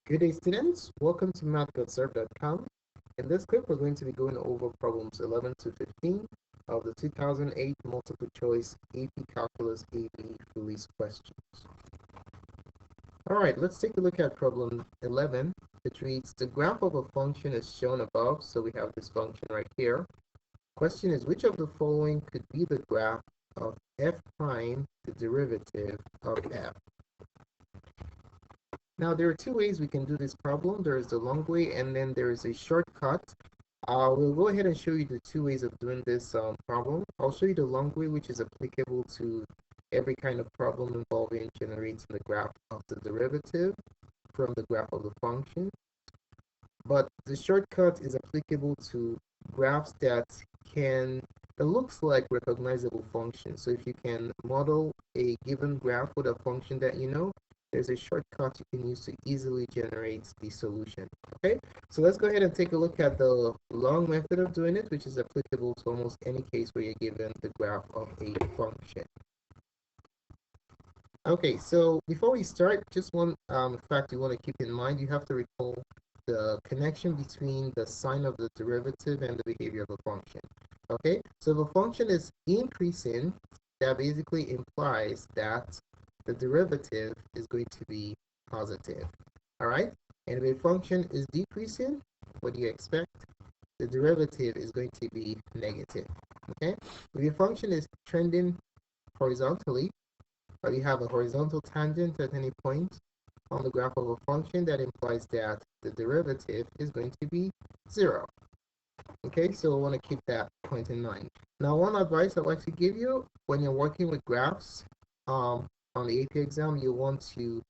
Good day, students. Welcome to math.serve.com. In this clip, we're going to be going over problems 11 to 15 of the 2008 multiple choice AP Calculus AB release questions. All right, let's take a look at problem 11. It reads, the graph of a function is shown above. So we have this function right here. Question is, which of the following could be the graph of f prime, the derivative of f? Now, there are two ways we can do this problem. There is the long way, and then there is a shortcut. We'll go ahead and show you the two ways of doing this problem. I'll show you the long way, which is applicable to every kind of problem involving generating the graph of the derivative from the graph of the function. But the shortcut is applicable to graphs that looks like recognizable functions. So if you can model a given graph with a function that you know, there's a shortcut you can use to easily generate the solution. Okay, so let's go ahead and take a look at the long method of doing it, which is applicable to almost any case where you're given the graph of a function. Okay, so before we start, just one fact you want to keep in mind. You have to recall the connection between the sign of the derivative and the behavior of the function. Okay, so if a function is increasing, that basically implies that the derivative is going to be positive. All right, and if a function is decreasing, what do you expect? The derivative is going to be negative. Okay, if a function is trending horizontally, or you have a horizontal tangent at any point on the graph of a function, that implies that the derivative is going to be 0. Okay, so I want to keep that point in mind. Now, one advice I'd like to give you when you're working with graphs on the AP exam, you want to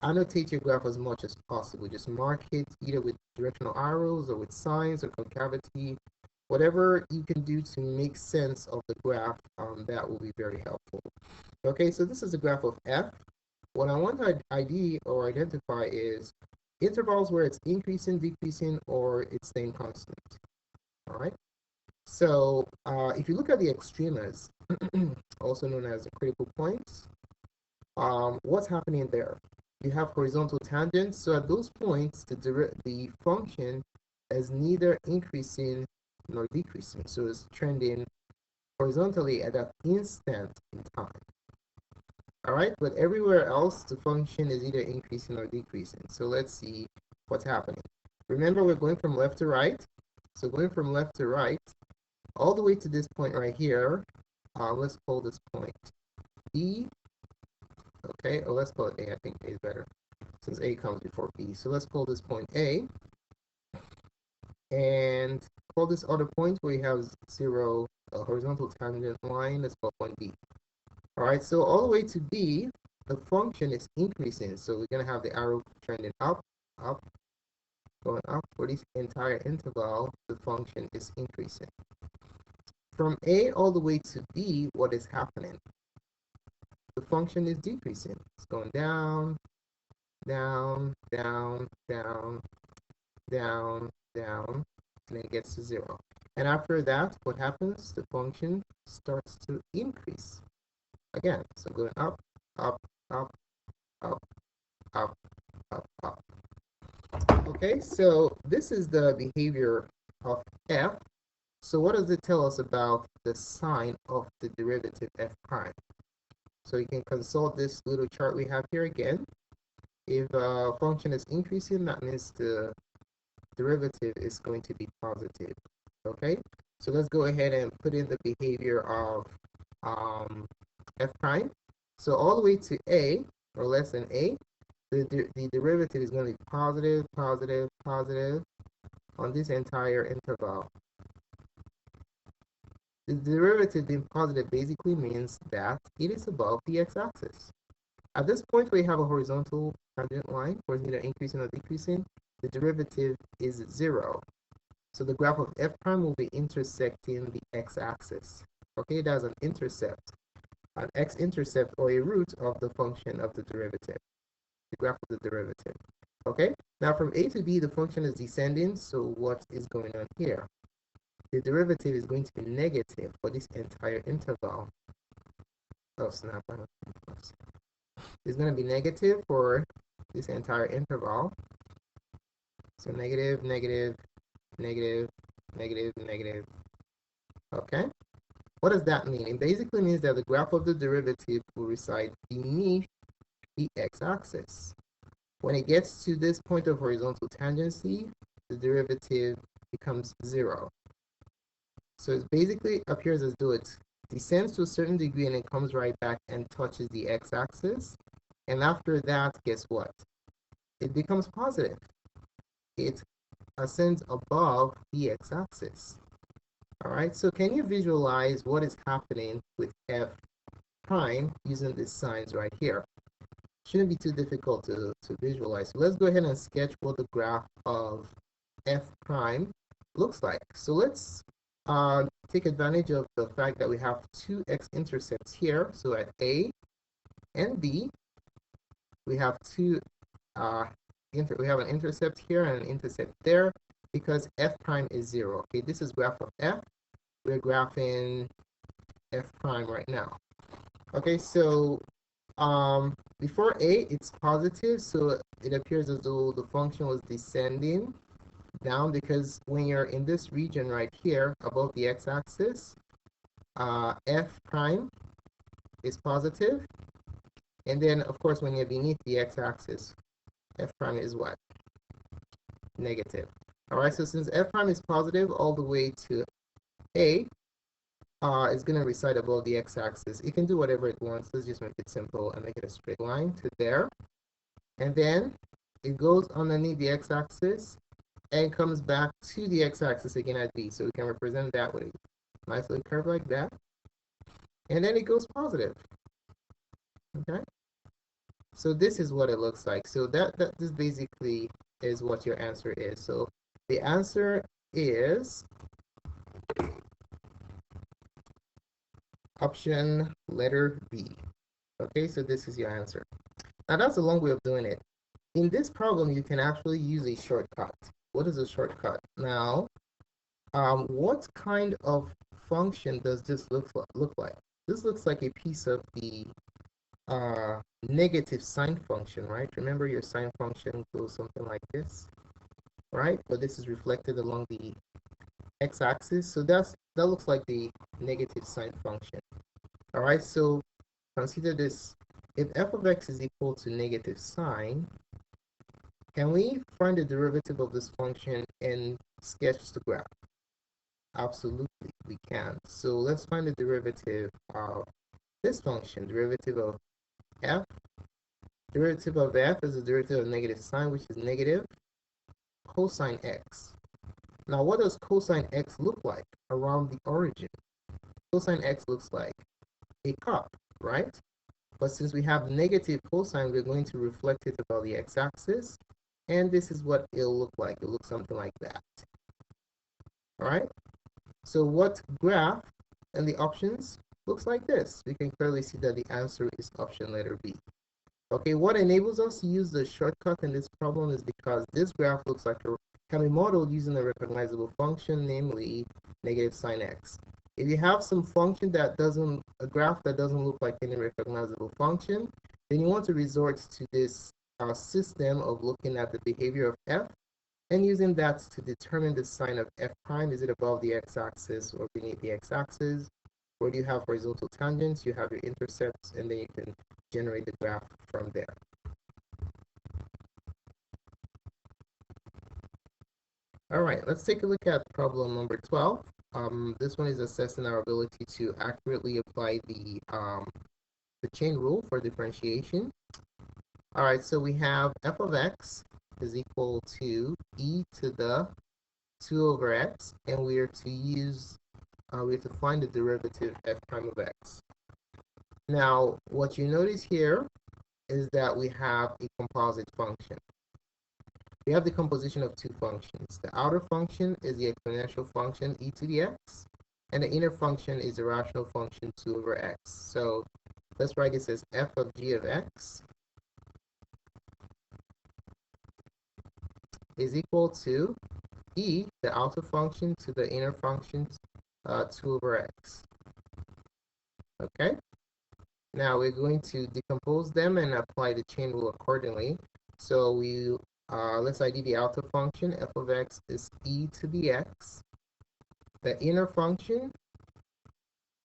annotate your graph as much as possible. Just mark it either with directional arrows or with signs or concavity. Whatever you can do to make sense of the graph, that will be very helpful. Okay, so this is the graph of f. What I want to ID or identify is intervals where it's increasing, decreasing, or it's staying constant. All right. So if you look at the extremas, also known as the critical points, what's happening there? You have horizontal tangents. So at those points, the function is neither increasing nor decreasing. So it's trending horizontally at that instant in time. All right, but everywhere else, the function is either increasing or decreasing. So let's see what's happening. Remember, we're going from left to right. So going from left to right, all the way to this point right here, let's call this point B. Okay, or let's call it A. I think A is better since A comes before B. So let's call this point A. And call this other point where you have 0, a horizontal tangent line, let's call point B. All right, so all the way to B, the function is increasing. So we're going to have the arrow trending up, up, going up. For this entire interval, the function is increasing. From A all the way to B, what is happening? The function is decreasing. It's going down, down, down, down, down, down, and it gets to 0. And after that, what happens? The function starts to increase. Again, so going up, up, up, up, up, up, up. Okay, so this is the behavior of f. So what does it tell us about the sign of the derivative f prime? So you can consult this little chart we have here again. If a function is increasing, that means the derivative is going to be positive. Okay, so let's go ahead and put in the behavior of f prime. So all the way to a, or less than a, the derivative is going to be positive, positive, positive on this entire interval. The derivative being positive basically means that it is above the x-axis. At this point where you have a horizontal tangent line, where it's neither increasing or decreasing, the derivative is 0. So the graph of f prime will be intersecting the x-axis. Okay, that's an intercept, an x-intercept or a root of the function of the derivative, the graph of the derivative. Okay, now from a to b, the function is descending. So what is going on here? The derivative is going to be negative for this entire interval. Oh, snap. It's going to be negative for this entire interval. So negative, negative, negative, negative, negative. Okay? What does that mean? It basically means that the graph of the derivative will reside beneath the x-axis. When it gets to this point of horizontal tangency, the derivative becomes 0. So it basically appears as though it descends to a certain degree and it comes right back and touches the x-axis. And after that, guess what? It becomes positive. It ascends above the x-axis. All right, so can you visualize what is happening with f prime using these signs right here? Shouldn't be too difficult to visualize. So let's go ahead and sketch what the graph of f prime looks like. So let's take advantage of the fact that we have two x-intercepts here. So at A and B, we have two we have an intercept here and an intercept there because f prime is 0. Okay, this is graph of f. We're graphing f prime right now. Okay, so before A, it's positive, so it appears as though the function was descending down because when you're in this region right here above the x-axis, f prime is positive, and then of course when you're beneath the x-axis, f prime is what? Negative. All right, so since f prime is positive all the way to A, is going to reside above the x-axis. It can do whatever it wants. Let's just make it simple and make it a straight line to there. And then it goes underneath the x-axis and comes back to the x-axis again at B. So we can represent that with a nice little curve like that. And then it goes positive. Okay? So this is what it looks like. So this basically is what your answer is. So the answer is option letter B. Okay, so this is your answer. Now that's a long way of doing it. In this problem, you can actually use a shortcut. What is a shortcut? Now, what kind of function does this look like? This looks like a piece of the negative sine function, right? Remember your sine function goes something like this, right? But this is reflected along the x-axis. So that looks like the negative sine function. All right, so consider this. If f of x is equal to negative sine, can we find the derivative of this function and sketch the graph? Absolutely, we can. So let's find the derivative of this function, derivative of f. Derivative of f is the derivative of negative sine, which is negative cosine x. Now, what does cosine x look like around the origin? Cosine x looks like a cup, right? But since we have negative cosine, we're going to reflect it about the x-axis. And this is what it'll look like. It'll look something like that. All right? So what graph and the options looks like this? We can clearly see that the answer is option letter B. Okay, what enables us to use the shortcut in this problem is because this graph looks like can be modeled using a recognizable function, namely negative sine x. If you have some function that doesn't, a graph that doesn't look like any recognizable function, then you want to resort to this system of looking at the behavior of f and using that to determine the sign of f prime. Is it above the x-axis or beneath the x-axis? Where do you have horizontal tangents? You have your intercepts, and then you can generate the graph from there. All right, let's take a look at problem number 12. This one is assessing our ability to accurately apply the chain rule for differentiation. All right, so we have f of x is equal to e to the 2 over x, and we are to use, we have to find the derivative f prime of x. Now, what you notice here is that we have a composite function. We have the composition of two functions. The outer function is the exponential function e to the x, and the inner function is the rational function 2 over x. So let's write this as f of g of x is equal to e, the outer function, to the inner function 2 over x. Okay? Now we're going to decompose them and apply the chain rule accordingly. So we let's ID the outer function. F of x is e to the x. The inner function,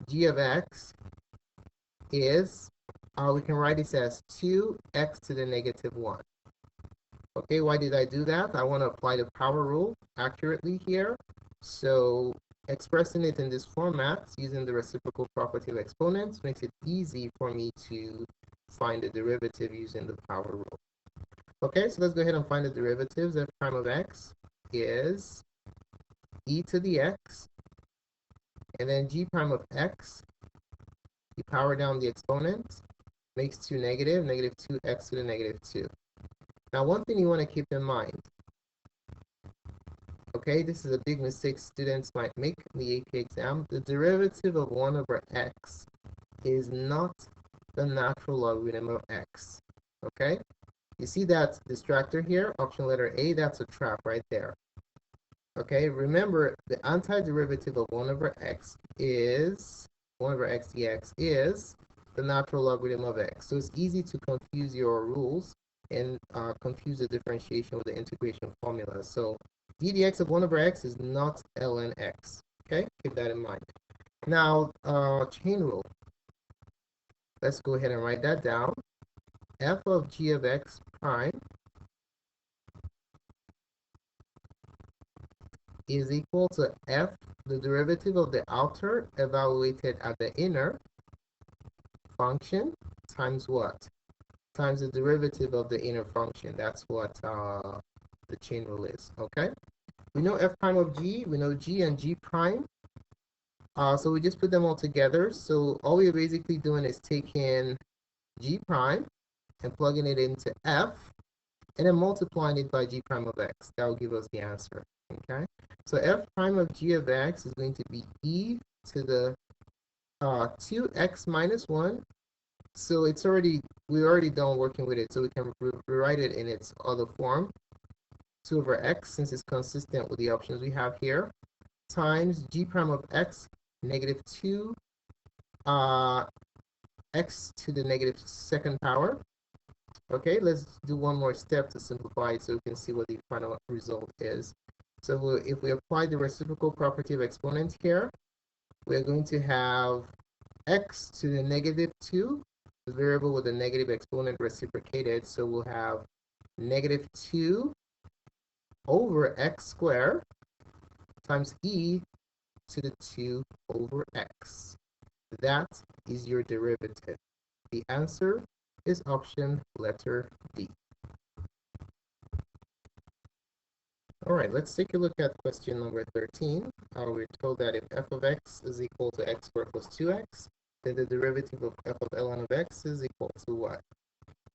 g of x, is, we can write this as 2x to the negative 1. Okay, why did I do that? I want to apply the power rule accurately here. So expressing it in this format using the reciprocal property of exponents makes it easy for me to find the derivative using the power rule. Okay, so let's go ahead and find the derivatives. F prime of x is e to the x, and then g prime of x, you power down the exponent, makes 2 negative, negative 2x to the negative 2. Now, one thing you want to keep in mind, okay, this is a big mistake students might make in the AP exam. The derivative of 1 over x is not the natural logarithm of x, okay? You see that distractor here, option letter A, that's a trap right there. Okay, remember the antiderivative of 1 over x is 1 over x dx is the natural logarithm of x. So it's easy to confuse your rules and confuse the differentiation with the integration formula. So d dx of 1 over x is not ln x. Okay, keep that in mind. Now, chain rule. Let's go ahead and write that down. F of g of x prime is equal to f, the derivative of the outer evaluated at the inner function, times what? Times the derivative of the inner function. That's what the chain rule is, okay? We know f prime of g, we know g and g prime. So we just put them all together. So all we're basically doing is taking g prime and plugging it into f, and then multiplying it by g prime of x. That will give us the answer, okay? So f prime of g of x is going to be e to the 2x minus 1. So it's we're already done working with it, so we can rewrite it in its other form. 2 over x, since it's consistent with the options we have here, times g prime of x, negative 2 x to the negative second power. Okay, let's do one more step to simplify it so we can see what the final result is. So if we apply the reciprocal property of exponent here, we're going to have x to the negative 2, the variable with the negative exponent reciprocated. So we'll have negative 2 over x squared times e to the 2 over x. That is your derivative. The answer is option letter D. All right, let's take a look at question number 13. We're told that if f of x is equal to x squared plus 2x, then the derivative of f of ln of x is equal to what?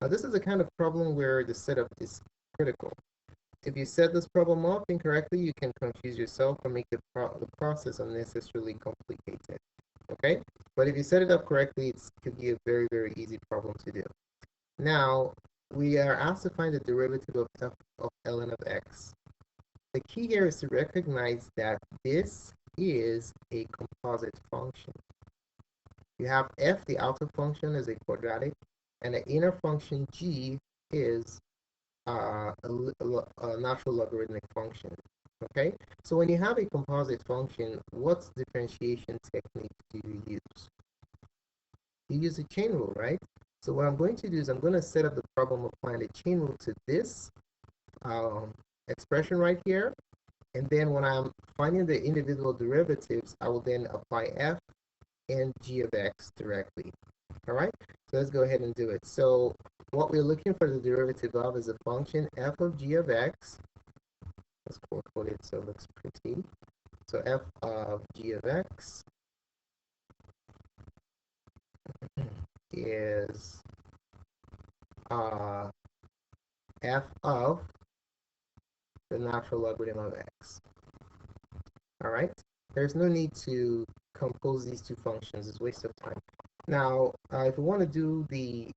Now, this is a kind of problem where the setup is critical. If you set this problem up incorrectly, you can confuse yourself or make the process unnecessarily complicated. Okay? But if you set it up correctly, it could be a very, very easy problem to do. Now, we are asked to find the derivative of f of ln of x. The key here is to recognize that this is a composite function. You have f, the outer function, is a quadratic, and the inner function g is a natural logarithmic function. Okay, so when you have a composite function, what differentiation technique do you use? You use the chain rule, right? So what I'm going to do is I'm going to set up the problem applying the chain rule to this expression right here. And then when I'm finding the individual derivatives, I will then apply f and g of x directly. All right, so let's go ahead and do it. So what we're looking for the derivative of is a function f of g of x. Let's quote it so it looks pretty. So f of g of x is f of the natural logarithm of x. All right, there's no need to compose these two functions. It's a waste of time. Now, if we want to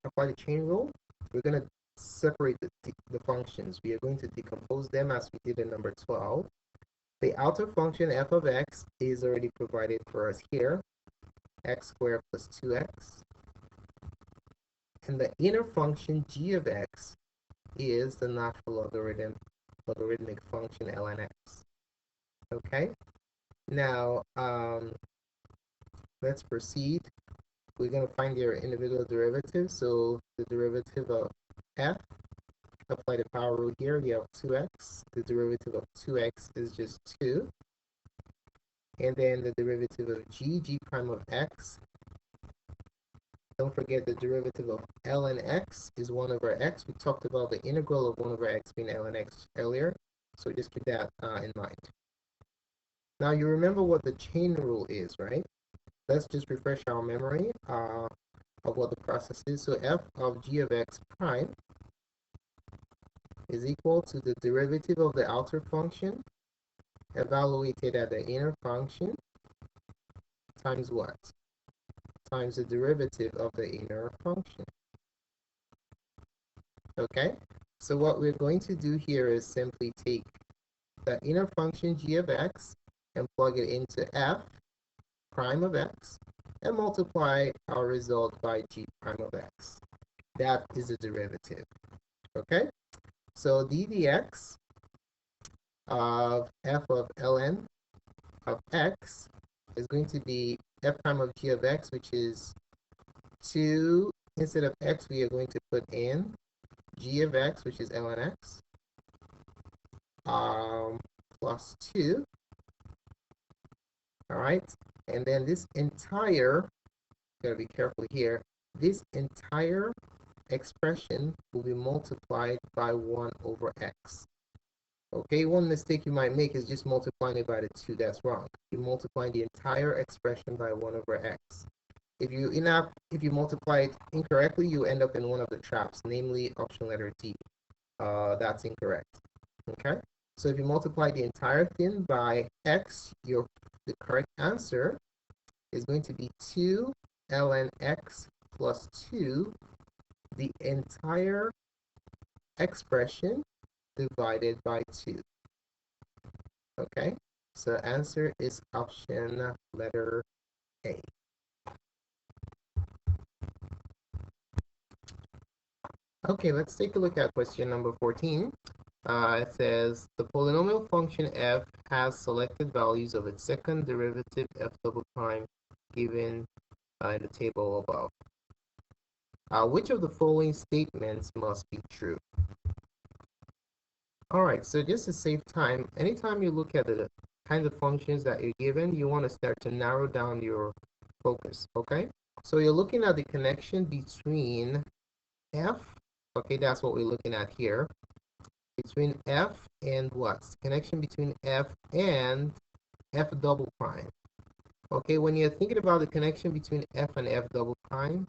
apply the chain rule, we're going to separate the functions. We are going to decompose them as we did in number 12. The outer function f of x is already provided for us here, x squared plus 2x. And the inner function g of x is the natural logarithmic function ln x. Okay, now let's proceed. We're going to find their individual derivatives. So the derivative of f, apply the power rule here, you have 2x. The derivative of 2x is just 2. And then the derivative of g prime of x. Don't forget the derivative of ln x is 1 over x. We talked about the integral of 1 over x being ln x earlier. So just keep that in mind. Now you remember what the chain rule is, right? Let's just refresh our memory of what the process is. So f of g of x prime is equal to the derivative of the outer function evaluated at the inner function times what? Times the derivative of the inner function. Okay? So what we're going to do here is simply take the inner function g of x and plug it into f prime of x and multiply our result by g prime of x. That is the derivative. Okay? So d dx of f of ln of x is going to be f prime of g of x, which is 2. Instead of x, we are going to put in g of x, which is ln x, plus 2. All right? And then this entire, gotta be careful here, this entire expression will be multiplied by 1 over x. Okay, one mistake you might make is just multiplying it by the 2. That's wrong. You're multiplying the entire expression by 1 over x. If you multiply it incorrectly, you end up in one of the traps, namely option letter D. That's incorrect. Okay, so if you multiply the entire thing by x, the correct answer is going to be 2 ln x plus 2, the entire expression divided by 2. Okay, so answer is option letter A. Okay, let's take a look at question number 14. It says the polynomial function f has selected values of its second derivative f double prime given in the table above. Which of the following statements must be true? All right, so just to save time, anytime you look at the kinds of functions that you're given, you want to start to narrow down your focus, okay? So you're looking at the connection between f, okay, that's what we're looking at here, between f and what? Connection between f and f double prime. Okay, when you're thinking about the connection between f and f double prime,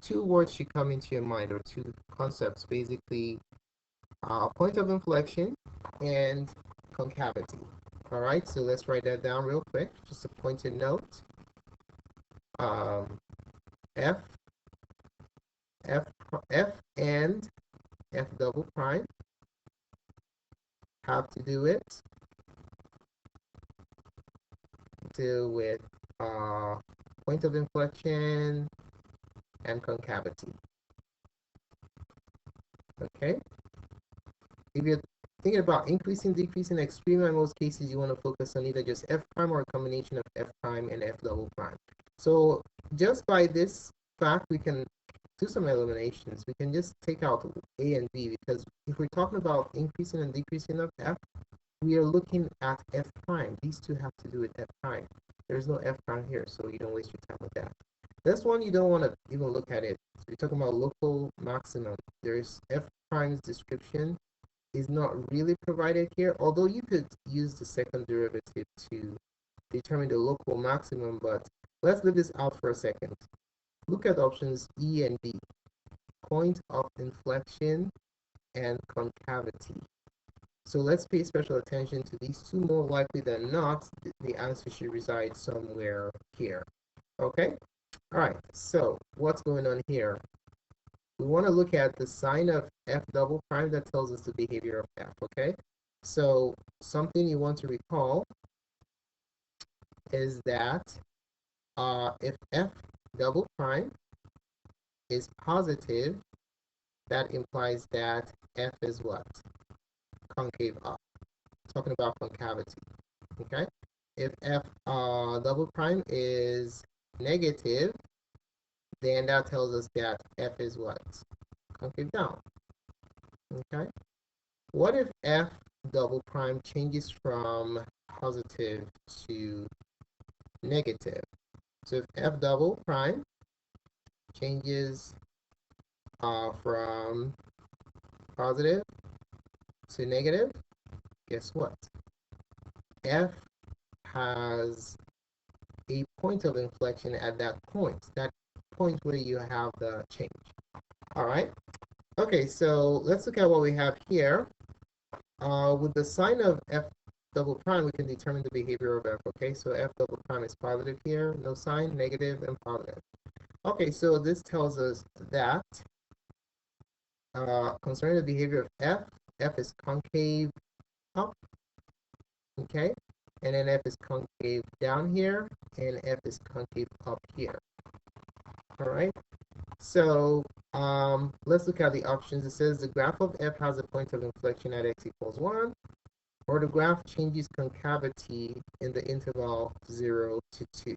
two words should come into your mind, or two concepts, basically, point of inflection and concavity. All right, so let's write that down real quick, just a pointed note. F, F, F and F double prime have to do with point of inflection and concavity. Okay, if you're thinking about increasing, decreasing, extreme, in most cases you want to focus on either just f prime or a combination of f prime and f double prime. So just by this fact, we can do some eliminations. We can just take out a and b, because if we're talking about increasing and decreasing of f, we are looking at f prime. These two have to do with f prime. There's no f prime here, so you don't waste your time with that. This one, you don't want to even look at it. So we're talking about local maximum. There's f prime's description is not really provided here, although you could use the second derivative to determine the local maximum, but let's leave this out for a second. Look at options E and B, point of inflection and concavity. So let's pay special attention to these two. More likely than not, the answer should reside somewhere here. Okay? All right, so what's going on here? We want to look at the sign of f double prime that tells us the behavior of f, okay? So something you want to recall is that if f double prime is positive, that implies that f is what? Concave up. Talking about concavity. Okay? If f double prime is negative, then that tells us that f is what? Concave down. Okay? What if f double prime changes from positive to negative? So if f double prime changes from positive to negative, guess what? F has a point of inflection at that point where you have the change. All right. Okay, so let's look at what we have here. With the sign of f double prime, we can determine the behavior of f. Okay, so f double prime is positive here, no sign, negative, and positive. Okay, so this tells us that concerning the behavior of f is concave up, okay, and then f is concave down here, and f is concave up here. All right. So let's look at the options. It says the graph of f has a point of inflection at x equals 1, or the graph changes concavity in the interval 0 to 2.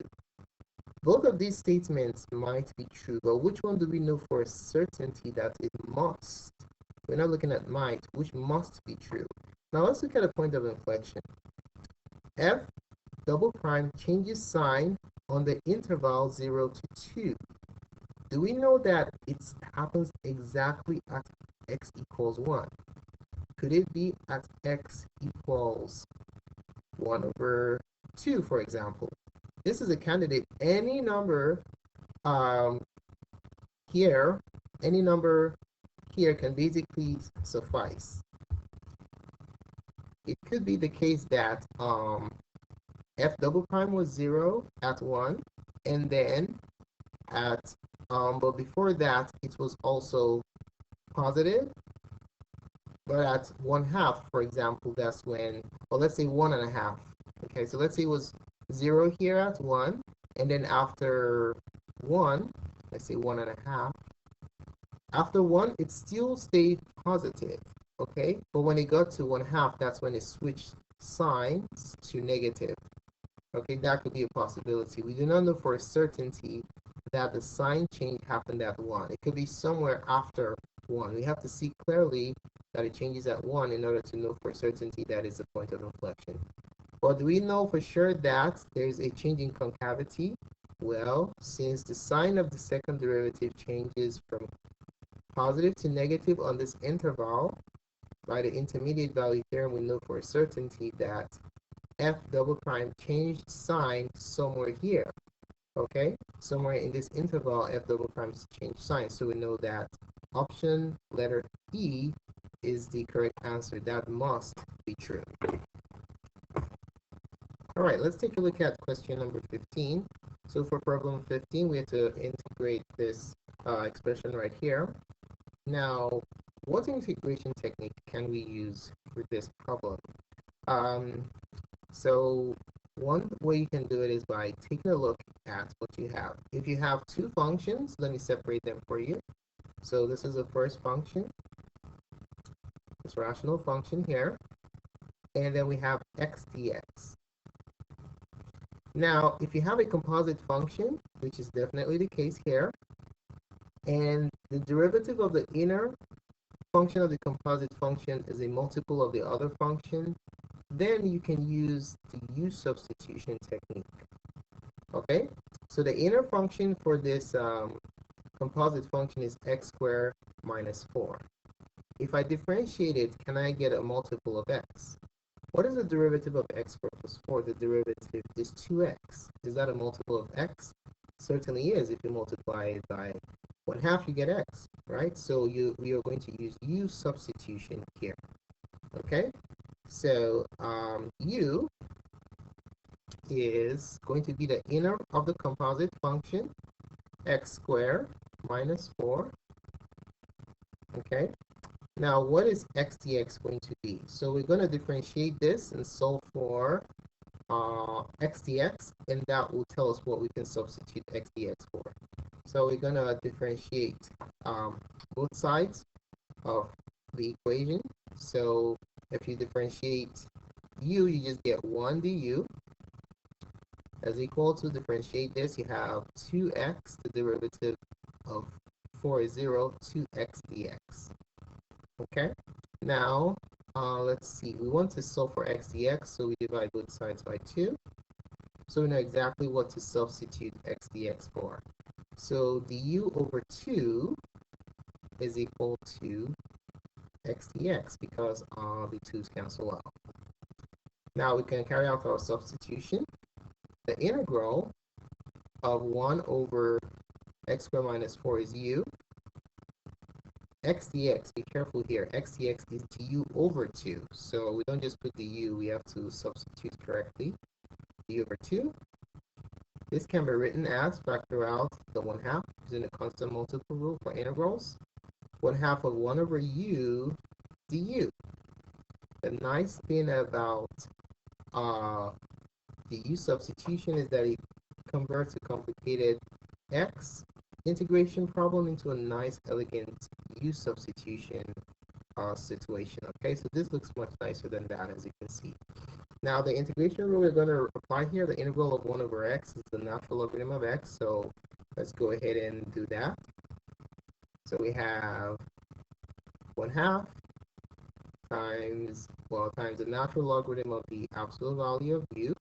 Both of these statements might be true, but which one do we know for a certainty that it must? We're not looking at might, which must be true. Now let's look at a point of inflection. F double prime changes sign on the interval 0 to 2. Do we know that it happens exactly at x equals 1? Could it be at x equals 1 over 2, for example? This is a candidate. Any number here, any number here can basically suffice. It could be the case that f double prime was 0 at 1, and then at but before that it was also positive, but at 1/2, for example, that's when, or let's say 1.5. Okay, so let's say it was 0 here at 1, and then after 1, let's say 1.5. After 1, it still stayed positive, okay? But when it got to 1/2, that's when it switched signs to negative. Okay, that could be a possibility. We do not know for a certainty that the sign change happened at 1. It could be somewhere after 1. We have to see clearly that it changes at 1 in order to know for certainty that is the point of inflection. But do we know for sure that there's a change in concavity? Well, since the sign of the second derivative changes from positive to negative on this interval, by the intermediate value theorem, we know for a certainty that f double prime changed sign somewhere here. Okay, somewhere in this interval, f double prime changed sign. So we know that option letter E is the correct answer. That must be true. All right, let's take a look at question number 15. So for problem 15, we have to integrate this expression right here. Now, what integration technique can we use for this problem? So one way you can do it is by taking a look at what you have. If you have two functions, let me separate them for you. So this is the first function, this rational function here, and then we have x dx. Now, if you have a composite function, which is definitely the case here, and the derivative of the inner function of the composite function is a multiple of the other function, then you can use the U-substitution technique. Okay, so the inner function for this composite function is x squared minus 4. If I differentiate it, can I get a multiple of x? What is the derivative of x squared plus 4? The derivative is 2x. Is that a multiple of x? Certainly is. If you multiply it by 1/2, you get x, right? So we are going to use U substitution here. Okay, so U is going to be the inner of the composite function, x squared minus 4. Okay, now what is x dx going to be? So we're going to differentiate this and solve for x dx, and that will tell us what we can substitute x dx for. So we're going to differentiate both sides. of the equation. So if you differentiate u, you just get 1 du as equal to, differentiate this, you have 2x, the derivative of 4 is 0, 2x dx. Okay, now let's see, we want to solve for x dx, so we divide both sides by 2. So we know exactly what to substitute x dx for. So du over 2 is equal to x dx because the 2's cancel out. Now we can carry out our substitution. The integral of 1 over x squared minus 4 is u. X dx, be careful here, x dx is du over 2. So we don't just put the u, we have to substitute correctly. Du over 2. This can be written as, factor out the 1/2 using a constant multiple rule for integrals. 1/2 of 1 over u du. The nice thing about the u substitution is that it converts a complicated x integration problem into a nice, elegant u substitution situation. Okay, so this looks much nicer than that, as you can see. Now, the integration rule we're going to apply here, the integral of 1 over x is the natural logarithm of x. So let's go ahead and do that. So we have 1/2 times the natural logarithm of the absolute value of u.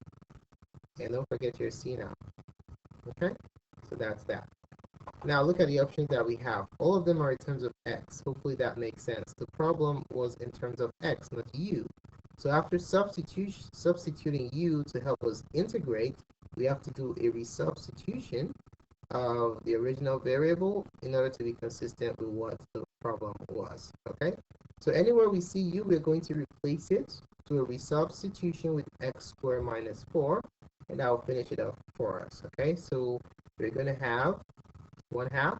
And don't forget your c now. Okay, so that's that. Now look at the options that we have. All of them are in terms of x. Hopefully that makes sense. The problem was in terms of x, not u. So after substituting u to help us integrate, we have to do a resubstitution of the original variable in order to be consistent with what the problem was. Okay, so anywhere we see u, we're going to replace it to a resubstitution with x squared minus 4, and that will finish it up for us. Okay, so we're going to have 1/2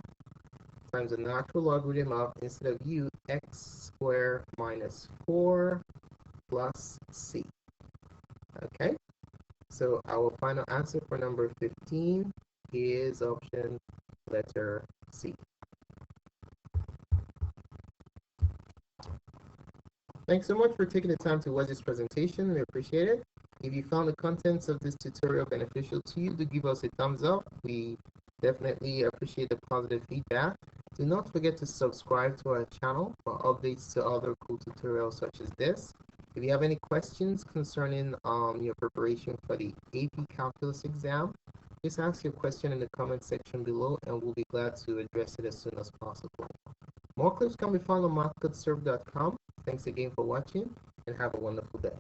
times the natural logarithm of, instead of u, x squared minus 4 plus c. Okay, so our final answer for number 15 is option letter C. Thanks so much for taking the time to watch this presentation. We appreciate it. If you found the contents of this tutorial beneficial to you, do give us a thumbs up. We definitely appreciate the positive feedback. Do not forget to subscribe to our channel for updates to other cool tutorials such as this. If you have any questions concerning your preparation for the AP Calculus exam, just ask your question in the comment section below and we'll be glad to address it as soon as possible. More clips can be found on mathcodeserve.com. Thanks again for watching and have a wonderful day.